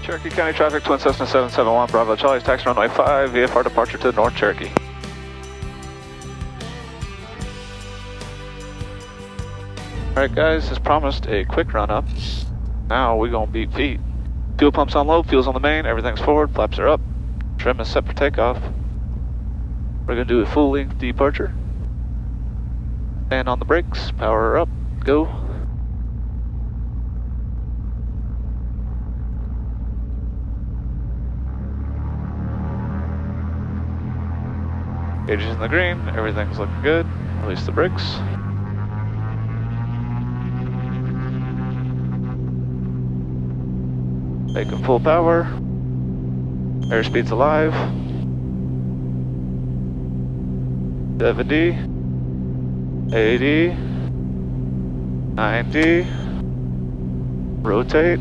Cherokee County traffic, Twin Cessna 771, Bravo Charlie, taxi runway 5, VFR departure to North Cherokee. Alright guys, as promised, a quick run up. Now we're gonna beat feet. Fuel pumps on low, fuel's on the main, everything's forward, flaps are up, trim is set for takeoff. We're gonna do a full length departure. Stand on the brakes, power up, go. Gauges in the green, everything's looking good. Release the brakes. Making full power. Airspeed's alive. 70, 80, 90, rotate.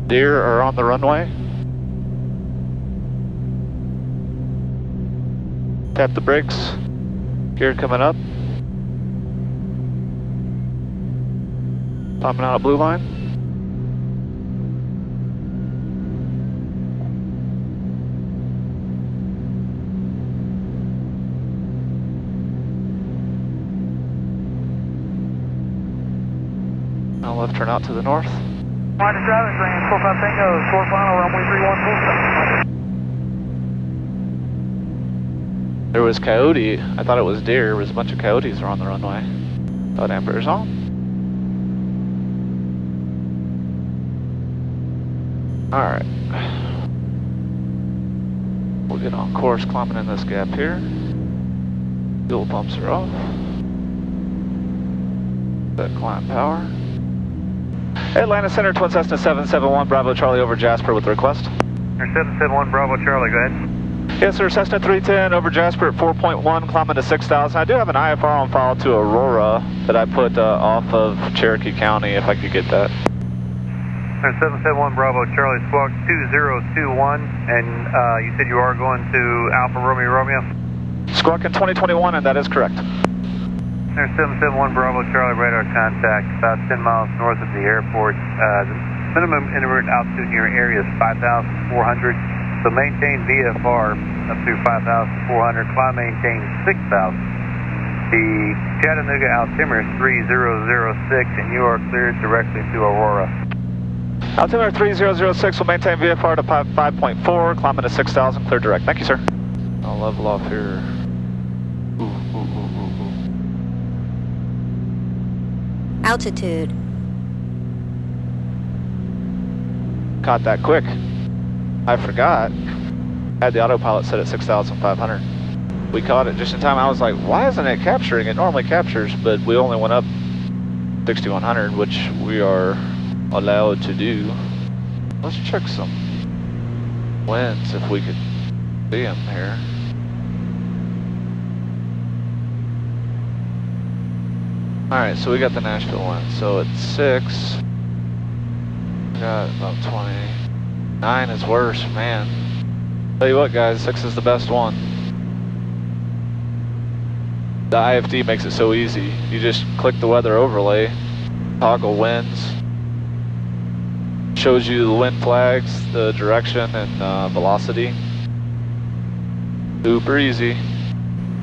Deer are on the runway. Tap the brakes. Gear coming up. Climbing out a blue line. Now left turn out to the north. Minus driving range 45 Tango, short final, runway 31 full stop. There was coyote. I thought it was deer. There was a bunch of coyotes on the runway. Oh, damper's on. Alright. We'll get on course climbing in this gap here. Fuel pumps are off. Set climb power. Atlanta Center, Twin Cessna 771, Bravo Charlie over Jasper with request. 771 Bravo Charlie, go ahead. Yes sir, Cessna 310 over Jasper at 4.1, climbing to 6,000. I do have an IFR on file to Aurora that I put off of Cherokee County if I could get that. 771 Bravo Charlie, squawk 2021, and you said you are going to Alpha Romeo Romeo? Squawking 2021, and that is correct. 771 Bravo Charlie, radar contact about 10 miles north of the airport. The minimum inward altitude in your area is 5,400, so maintain VFR up to 5,400, climb maintain 6,000. The Chattanooga altimeter is 3006, and you are cleared directly to Aurora. Altimeter 3006 will maintain VFR to 5.4, climbing to 6,000, clear direct. Thank you, sir. I'll level off here. Altitude. Caught that quick. I forgot. Had the autopilot set at 6,500. We caught it just in time. I was like, why isn't it capturing? It normally captures, but we only went up 6,100, which we are allowed to do. Let's check some winds if we could see them here. Alright, so we got the Nashville wind. So at 6, we got about 20. 9 is worse, man. Tell you what guys, 6 is the best one. The IFD makes it so easy. You just click the weather overlay, toggle winds, shows you the wind flags, the direction, and velocity. Super easy.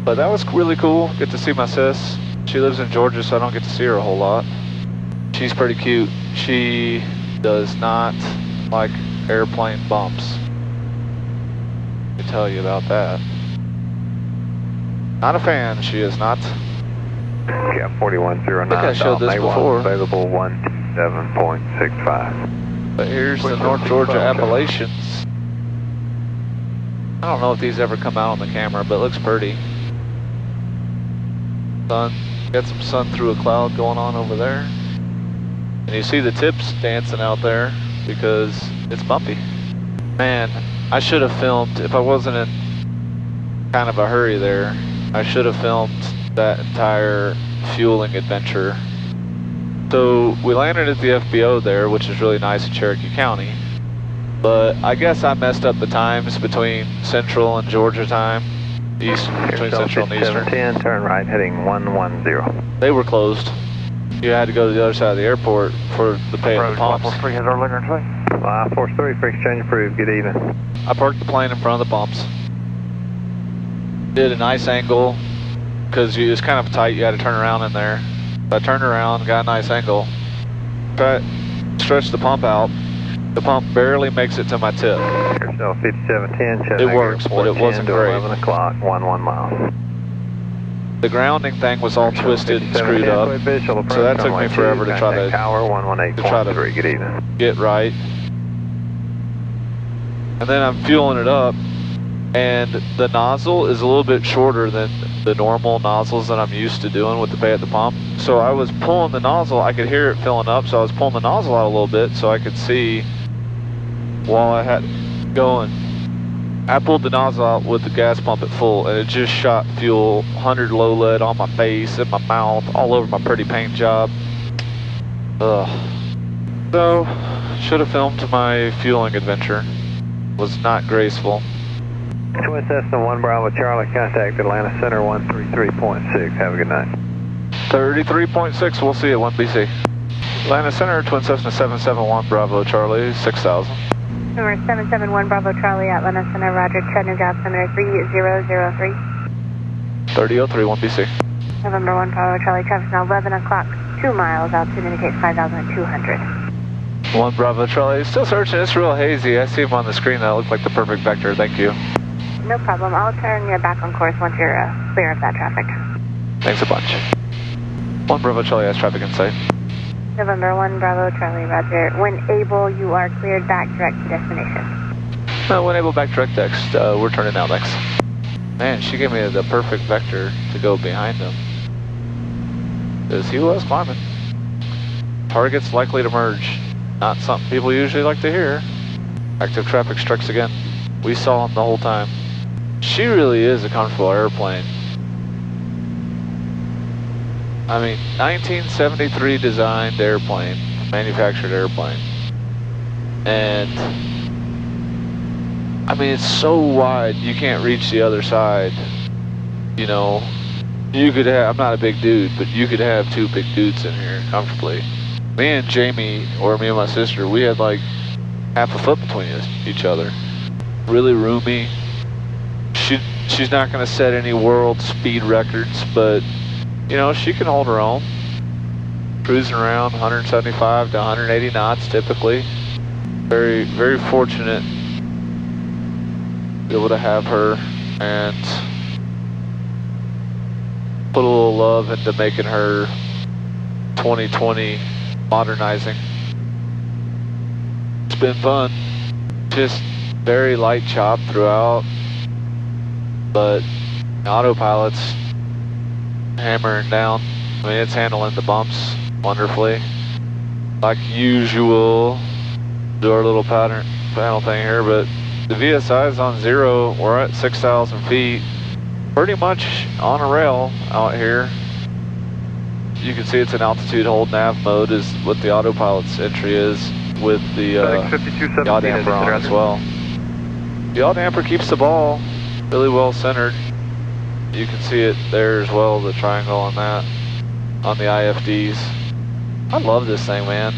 But that was really cool. Get to see my sis. She lives in Georgia, so I don't get to see her a whole lot. She's pretty cute. She does not like airplane bumps. I can tell you about that. Not a fan, she is not. Yeah, 4109. I think I showed this before. Available 127.65. But here's the North Georgia Appalachians. I don't know if these ever come out on the camera, but it looks pretty. Sun, got some sun through a cloud going on over there. And you see the tips dancing out there because it's bumpy. Man, I should have filmed, if I wasn't in kind of a hurry there, I should have filmed that entire fueling adventure. So we landed at the FBO there, which is really nice in Cherokee County. But I guess I messed up the times between Central and Georgia time. East, between Central and Eastern. 10, turn right, heading 110. They were closed. You had to go to the other side of the airport for the pay at the pumps. 143 has our liquor in sight. 543 for exchange approved. Good evening. I parked the plane in front of the pumps. Did a nice angle because it's kind of tight. You had to turn around in there. So I turned around, got a nice angle. Stretched the pump out. The pump barely makes it to my tip. Yourself 5710. It works, but it wasn't great. 11 o'clock, 11 miles. The grounding thing was all twisted and screwed up, so that took me forever to try to Good evening. get right. And then I'm fueling it up, and the nozzle is a little bit shorter than the normal nozzles that I'm used to doing with the pay at the pump. So I was pulling the nozzle, I could hear it filling up, so I was pulling the nozzle out a little bit so I could see while I had going. I pulled the nozzle out with the gas pump at full, and it just shot fuel, 100 low lead on my face, in my mouth, all over my pretty paint job. Ugh. So, should have filmed my fueling adventure. Was not graceful. Twin Cessna 1 Bravo Charlie, contact Atlanta Center 133.6. Have a good night. 33.6, we'll see at 1BC. Atlanta Center, Twin Cessna 771 Bravo Charlie, 6000. Number 771 Bravo Charlie, Atlanta Center, Roger, Chattanooga, altimeter 3003. 3003, 1BC. November 1 Bravo Charlie, traffic now 11 o'clock, 2 miles, altitude indicates 5,200. 1 Bravo Charlie, still searching, it's real hazy. I see him on the screen, that looks like the perfect vector, thank you. No problem, I'll turn you back on course once you're clear of that traffic. Thanks a bunch. 1 Bravo Charlie has traffic in sight. November 1 Bravo Charlie, Roger. When able, you are cleared back direct to destination. When able, back direct next. We're turning out next. Man, she gave me the perfect vector to go behind him. Because he was climbing. Targets likely to merge. Not something people usually like to hear. Active traffic strikes again. We saw him the whole time. She really is a comfortable airplane. I mean, 1973 designed airplane, manufactured airplane. And, I mean, it's so wide, you can't reach the other side. You know, you could have, I'm not a big dude, but you could have 2 big dudes in here comfortably. Me and Jamie, or me and my sister, we had like half a foot between each other. Really roomy. She's not going to set any world speed records, but you know, she can hold her own. Cruising around 175 to 180 knots typically. Very, very fortunate to be able to have her and put a little love into making her 2020 modernizing. It's been fun. Just very light chop throughout, but autopilot's hammering down. I mean, it's handling the bumps wonderfully. Like usual, do our little panel thing here, but the VSI is on 0. We're at 6,000 feet. Pretty much on a rail out here. You can see it's in altitude hold nav mode is what the autopilot's entry is with the yaw damper on as well. The yaw damper keeps the ball really well centered. You can see it there as well, the triangle on that, on the IFDs. I love this thing, man.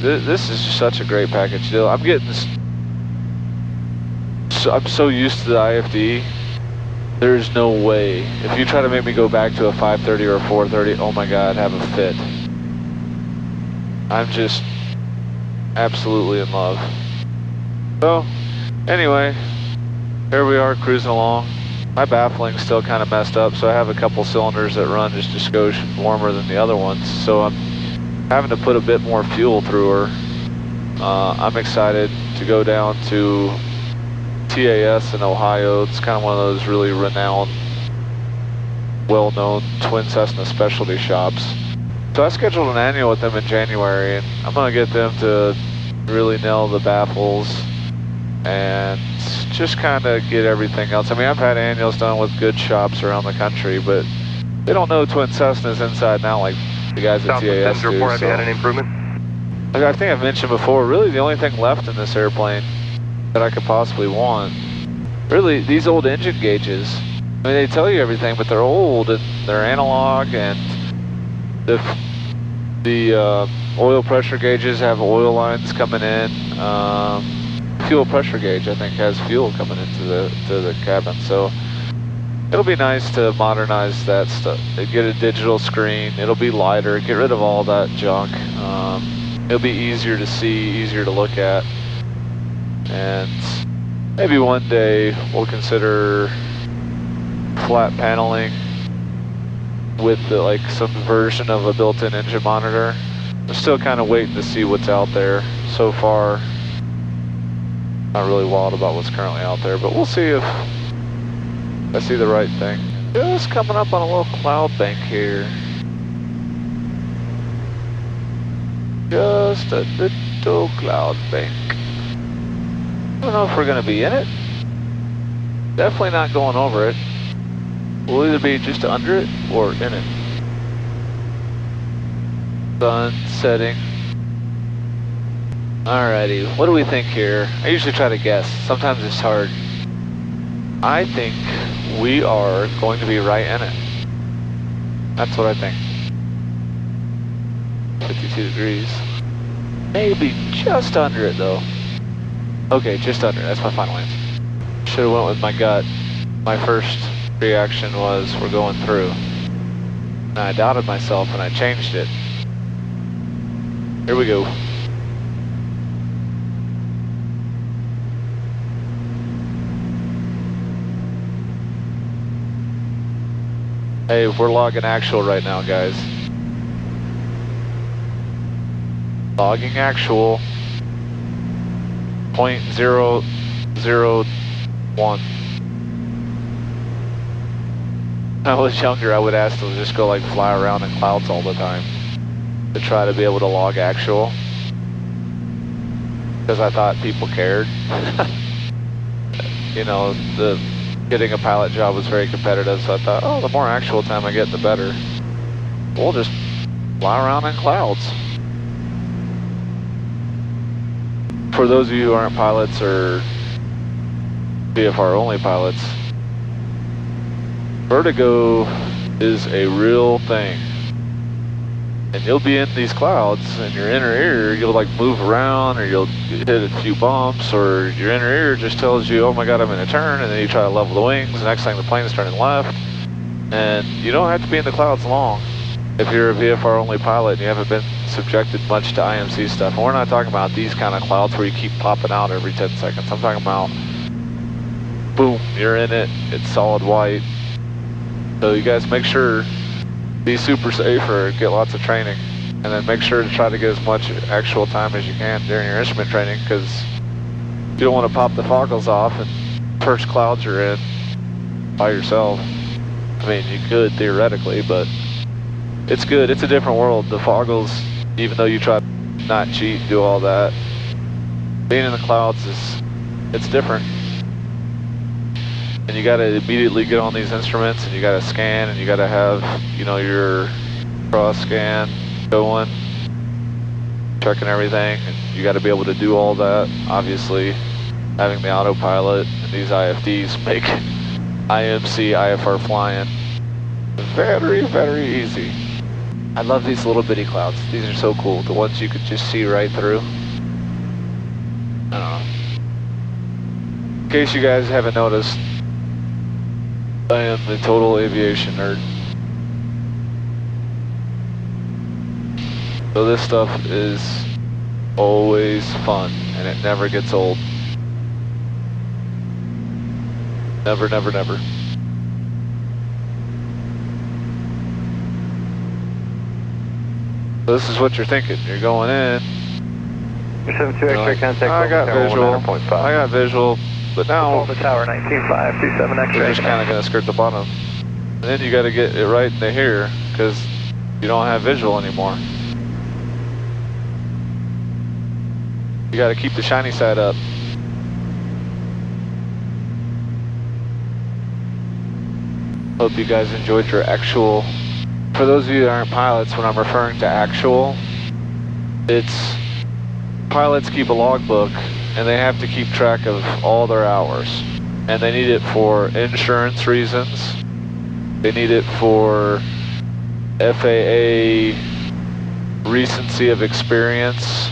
This is just such a great package deal. I'm getting this, I'm so used to the IFD. There's no way. If you try to make me go back to a 530 or a 430, oh my God, have a fit. I'm just absolutely in love. So, anyway, here we are cruising along. My baffling's still kind of messed up, so I have a couple cylinders that run just a skosh warmer than the other ones, so I'm having to put a bit more fuel through her. I'm excited to go down to TAS in Ohio. It's kind of one of those really renowned, well-known twin Cessna specialty shops. So I scheduled an annual with them in January, and I'm going to get them to really nail the baffles and just kind of get everything else. I mean, I've had annuals done with good shops around the country, but they don't know twin Cessnas inside and out like the guys at TAS do. Report, have you had any improvement? Like I think I've mentioned before, really the only thing left in this airplane that I could possibly want, really these old engine gauges. I mean, they tell you everything, but they're old and they're analog, and If the oil pressure gauges have oil lines coming in, fuel pressure gauge I think has fuel coming into the cabin, so it'll be nice to modernize that stuff. Get a digital screen, it'll be lighter, get rid of all that junk. It'll be easier to see, easier to look at, and maybe one day we'll consider flat paneling with like some version of a built-in engine monitor. I'm still kind of waiting to see what's out there. So far, not really wild about what's currently out there, but we'll see if I see the right thing. Just coming up on a little cloud bank here. Just a little cloud bank. I don't know if we're going to be in it. Definitely not going over it. We'll either be just under it or in it. Sun setting. Alrighty, what do we think here? I usually try to guess. Sometimes it's hard. I think we are going to be right in it. That's what I think. 52 degrees. Maybe just under it though. Okay, just under it. That's my final answer. Should have went with my gut. My first reaction was we're going through. And I doubted myself and I changed it. Here we go. Hey, we're logging actual right now, guys. Logging actual. 0.001. When I was younger, I would ask them to just go like fly around in clouds all the time to try to be able to log actual, because I thought people cared. You know, getting a pilot job was very competitive, so I thought, oh, the more actual time I get, the better. We'll just fly around in clouds. For those of you who aren't pilots or VFR only pilots, vertigo is a real thing. And you'll be in these clouds and your inner ear, you'll like move around or you'll hit a few bumps, or your inner ear just tells you, oh my God, I'm in a turn, and then you try to level the wings, the next thing the plane's turning left. And you don't have to be in the clouds long if you're a VFR only pilot and you haven't been subjected much to IMC stuff. And we're not talking about these kind of clouds where you keep popping out every 10 seconds. I'm talking about, boom, you're in it, it's solid white. So you guys make sure, be super safe or get lots of training, and then make sure to try to get as much actual time as you can during your instrument training, because you don't want to pop the foggles off and first clouds you're in by yourself. I mean, you could theoretically, but it's good. It's a different world. The foggles, even though you try to not cheat and do all that, being in the clouds it's different. And you got to immediately get on these instruments, and you got to scan, and you got to have, you know, your cross scan going, checking everything, and you got to be able to do all that. Obviously, having the autopilot and these IFDs make IMC, IFR flying very, very easy. I love these little bitty clouds. These are so cool. The ones you could just see right through. I don't know. In case you guys haven't noticed, I am the total aviation nerd. So this stuff is always fun, and it never gets old. Never, never, never. So this is what you're thinking. You're going in. 72 X-ray contact. I got visual. I got visual. But now, the tower 19527 X-ray. you're just kind of going to skirt the bottom. And then you got to get it right into here, because you don't have visual anymore. You got to keep the shiny side up. Hope you guys enjoyed your actual. For those of you that aren't pilots, when I'm referring to actual, it's pilots keep a logbook, and they have to keep track of all their hours. And they need it for insurance reasons. They need it for FAA recency of experience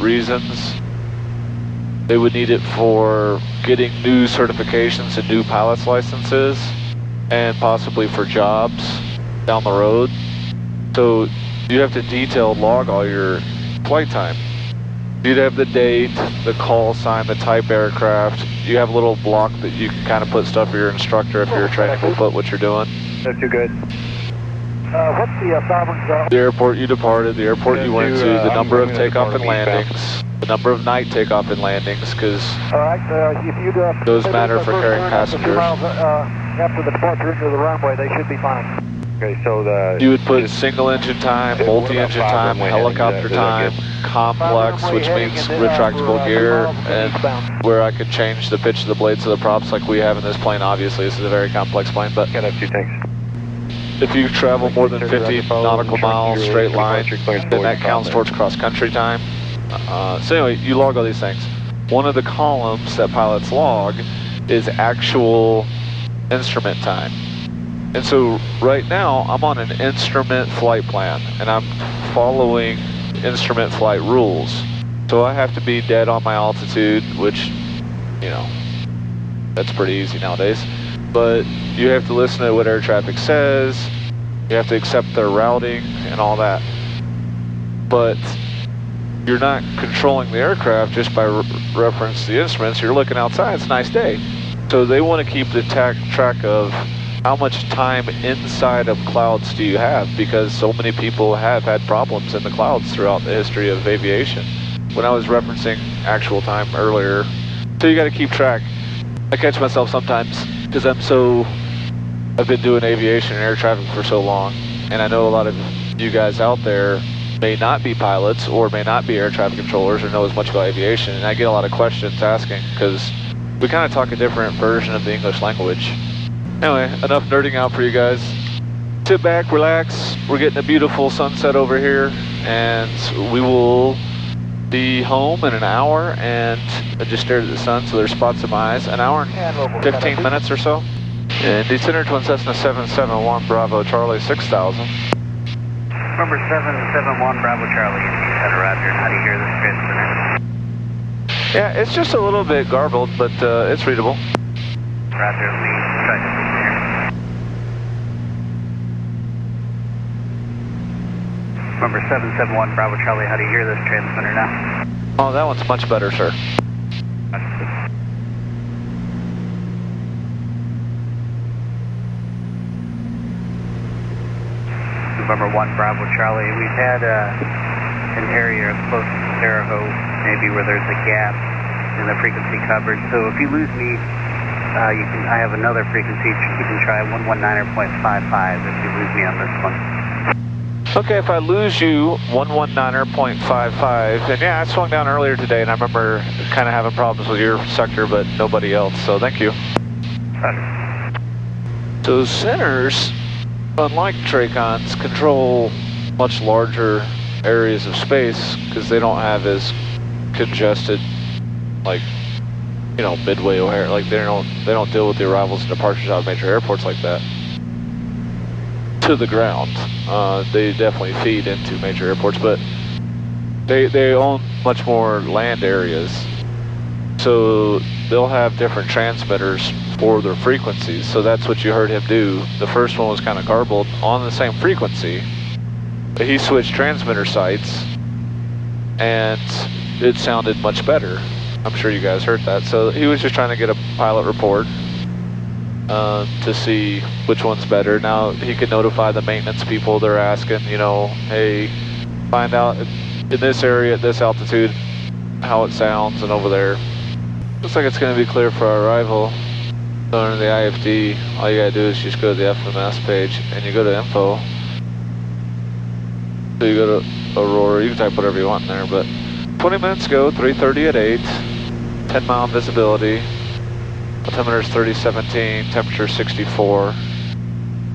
reasons. They would need it for getting new certifications and new pilot's licenses, and possibly for jobs down the road. So you have to detail log all your flight time. You'd have the date, the call sign, the type aircraft. You have a little block that you can kind of put stuff for your instructor if you're training to put what you're doing. That's too good. What's the sovereign zone? The airport you departed, the airport you went to, the number of takeoff and landings, the number of night takeoff and landings, because those matter for carrying passengers. After the departure into the runway, they should be fine. Okay, so you would put single engine time, multi-engine time, helicopter time, complex, which means retractable gear, and where I could change the pitch of the blades of the props like we have in this plane. Obviously, this is a very complex plane, but got a few things. If you travel more than 50 nautical miles straight line, then that counts towards cross-country time. So anyway, you log all these things. One of the columns that pilots log is actual instrument time. And so right now, I'm on an instrument flight plan, and I'm following instrument flight rules. So I have to be dead on my altitude, which, you know, that's pretty easy nowadays. But you have to listen to what air traffic says, you have to accept their routing and all that. But you're not controlling the aircraft just by reference to the instruments, you're looking outside, it's a nice day. So they want to keep the track of how much time inside of clouds do you have, because so many people have had problems in the clouds throughout the history of aviation. When I was referencing actual time earlier, so you got to keep track. I catch myself sometimes because I've been doing aviation and air traffic for so long, and I know a lot of you guys out there may not be pilots or may not be air traffic controllers or know as much about aviation, and I get a lot of questions asking because we kind of talk a different version of the English language. Anyway, enough nerding out for you guys. Sit back, relax. We're getting a beautiful sunset over here, and we will be home in an hour. And I just stared at the sun, so there's spots in my eyes. An hour and 15 minutes or so. And Descender Twin Cessna 771 Bravo Charlie 6000. Number 771 Bravo Charlie, Descender Roger. How do you hear this transmitter? Yeah, it's just a little bit garbled, but it's readable. Roger, let me try to see here. Number 771 Bravo Charlie, how do you hear this transmitter now? Oh, that one's much better, sir. November 1 Bravo Charlie, we've had an area close to Cerro, maybe where there's a gap in the frequency coverage. So if you lose me, I have another frequency. You can try 119.55 if you lose me on this one. Okay, if I lose you, 119.55, and yeah, I swung down earlier today, and I remember kind of having problems with your sector, but nobody else, so thank you. So centers, unlike TRACONs, control much larger areas of space because they don't have as congested, like, you know, Midway O'Hare. Like they don't deal with the arrivals and departures out of major airports like that. To the ground, they definitely feed into major airports, but they own much more land areas, so they'll have different transmitters for their frequencies. So that's what you heard him do. The first one was kind of garbled on the same frequency, but he switched transmitter sites, and it sounded much better. I'm sure you guys heard that. So he was just trying to get a pilot report to see which one's better. Now he can notify the maintenance people. They're asking, you know, hey, find out in this area at this altitude how it sounds, and over there. Looks like it's going to be clear for our arrival. So under the IFD, all you got to do is just go to the FMS page and you go to info. So you go to Aurora, you can type whatever you want in there, but 20 minutes ago, 3:30 at 8. 10-mile visibility, altimeter is 3017, temperature 64,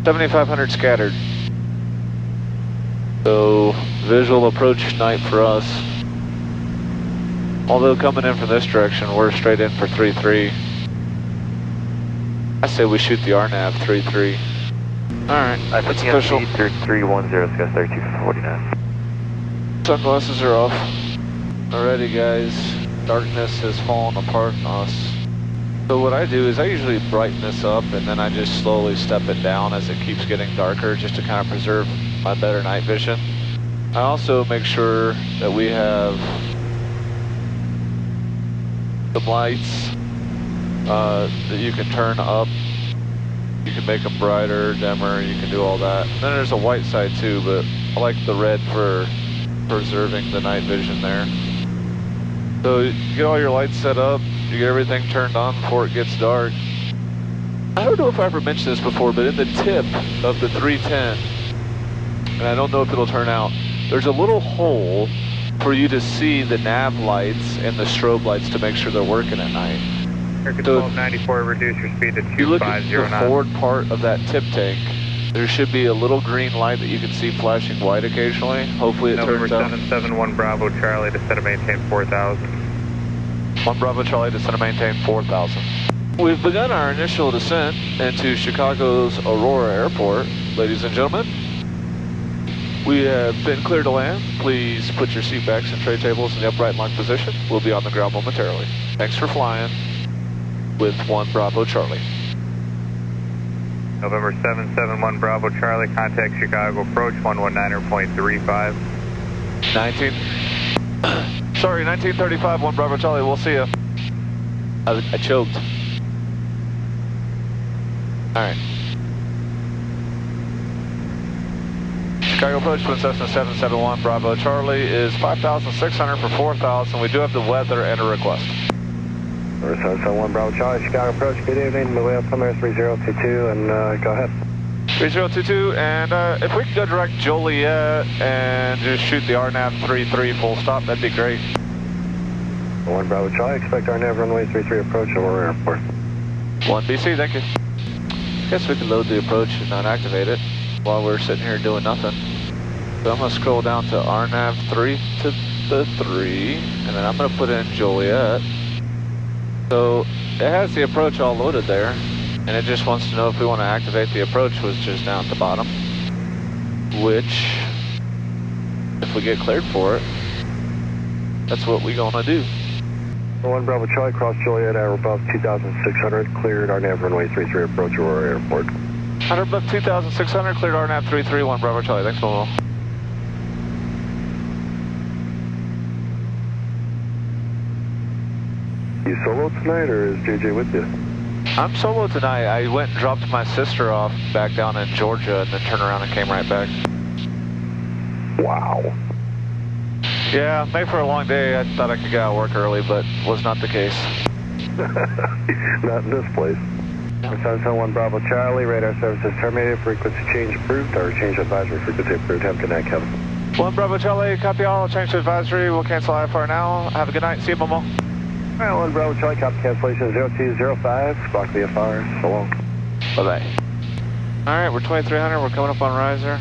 7,500 scattered. So visual approach night for us. Although coming in from this direction, we're straight in for 3-3. I say we shoot the RNAV 3-3. Alright, it's official. 310, Sky Star 249. Sunglasses are off. Alrighty guys, darkness has fallen apart on us. So what I do is I usually brighten this up and then I just slowly step it down as it keeps getting darker just to kind of preserve my better night vision. I also make sure that we have the lights that you can turn up. You can make them brighter, dimmer, you can do all that. And then there's a white side too, but I like the red for preserving the night vision there. So you get all your lights set up, you get everything turned on before it gets dark. I don't know if I ever mentioned this before, but in the tip of the 310, and I don't know if it'll turn out, there's a little hole for you to see the nav lights and the strobe lights to make sure they're working at night. Cherokee So 1294, reduce your speed to 2509. If you look at the forward part of that tip tank, there should be a little green light that you can see flashing white occasionally. Hopefully it turns out. 771 Bravo Charlie, descend and maintain 4000. 1 Bravo Charlie, descend and maintain 4000. We've begun our initial descent into Chicago's Aurora Airport. Ladies and gentlemen, we have been cleared to land. Please put your seat backs and tray tables in the upright lock position. We'll be on the ground momentarily. Thanks for flying with 1 Bravo Charlie. November 771 Bravo Charlie, contact Chicago approach 119.35. 1935, 1 Bravo Charlie, we'll see ya. I choked. Alright. Chicago approach, Twin Cessna 771 Bravo Charlie is 5,600 for 4,000. We do have the weather and a request. 771 Bravo Charlie, Chicago approach, good evening, we have Premier 3022 and go ahead. 3022, and if we could go direct Joliet and just shoot the RNAV 33 full stop, that'd be great. 1 Bravo Charlie, expect RNAV runway 33 approach Aurora Airport. 1 BC, thank you. Guess we can load the approach and not activate it while we're sitting here doing nothing. So I'm going to scroll down to RNAV 3 to the 3, and then I'm going to put in Joliet. So it has the approach all loaded there, and it just wants to know if we want to activate the approach, which is down at the bottom, which, if we get cleared for it, that's what we're going to do. 1 Bravo Charlie, cross Joliet at or above 2,600, cleared RNAV runway 33 approach Aurora Airport. 100 above 2,600, cleared RNAV 33, 1 Bravo Charlie, thanks Mobile. You solo tonight or is JJ with you? I'm solo tonight. I went and dropped my sister off back down in Georgia and then turned around and came right back. Wow. Yeah, made for a long day. I thought I could get out of work early, but was not the case. Not in this place. 771 Bravo Charlie, radar services terminated, frequency change approved, or change advisory frequency approved. Have a good night, Kevin. 1 Bravo Charlie, copy all, change to advisory. We'll cancel IFR now. Have a good night. See you, Momo. All right, 1 Bravo Charlie, copy cancellation 0205, block VFR, so long. Bye-bye. All right, we're 2300. We're coming up on riser.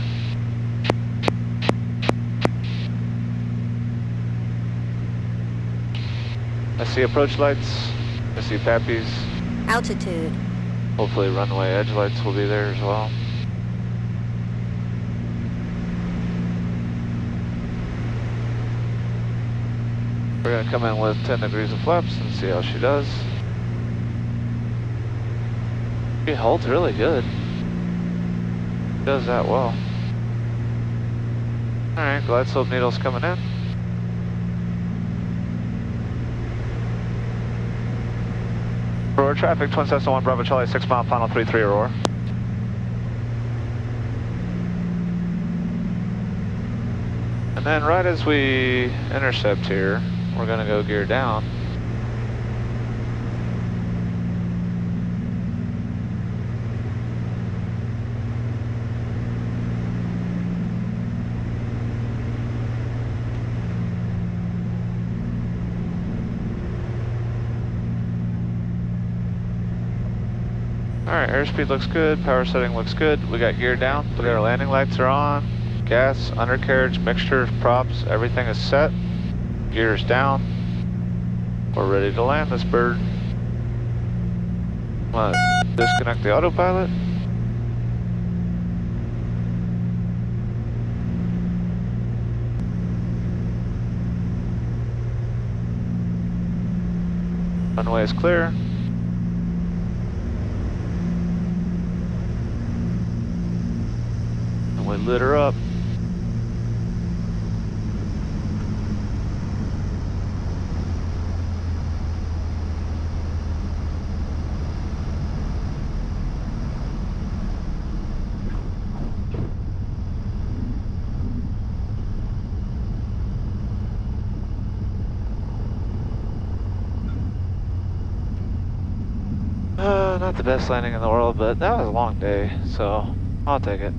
I see approach lights. I see pappies. Altitude. Hopefully runway edge lights will be there as well. We're going to come in with 10 degrees of flaps and see how she does. She holds really good. Does that well. Alright, glide slope needles coming in. Aurora traffic, Twin Cessna 1 Bravo Charlie, 6 mile final 33 Aurora. And then right as we intercept here, we're going to go gear down. Alright, airspeed looks good, power setting looks good, we got gear down, we got our landing lights are on, gas, undercarriage, mixture, props, everything is set, gears down, we're ready to land this bird. I'm gonna disconnect the autopilot. Runway is clear. And we lit her up. Not the best landing in the world, but that was a long day, so I'll take it.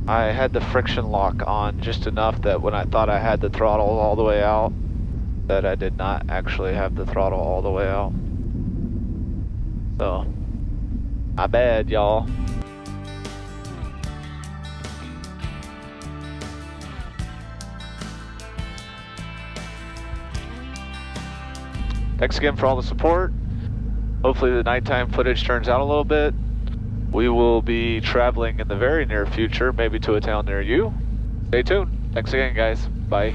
I had the friction lock on just enough that when I thought I had the throttle all the way out, that I did not actually have the throttle all the way out. So, my bad, y'all. Thanks again for all the support. Hopefully the nighttime footage turns out a little bit. We will be traveling in the very near future, maybe to a town near you. Stay tuned. Thanks again, guys. Bye.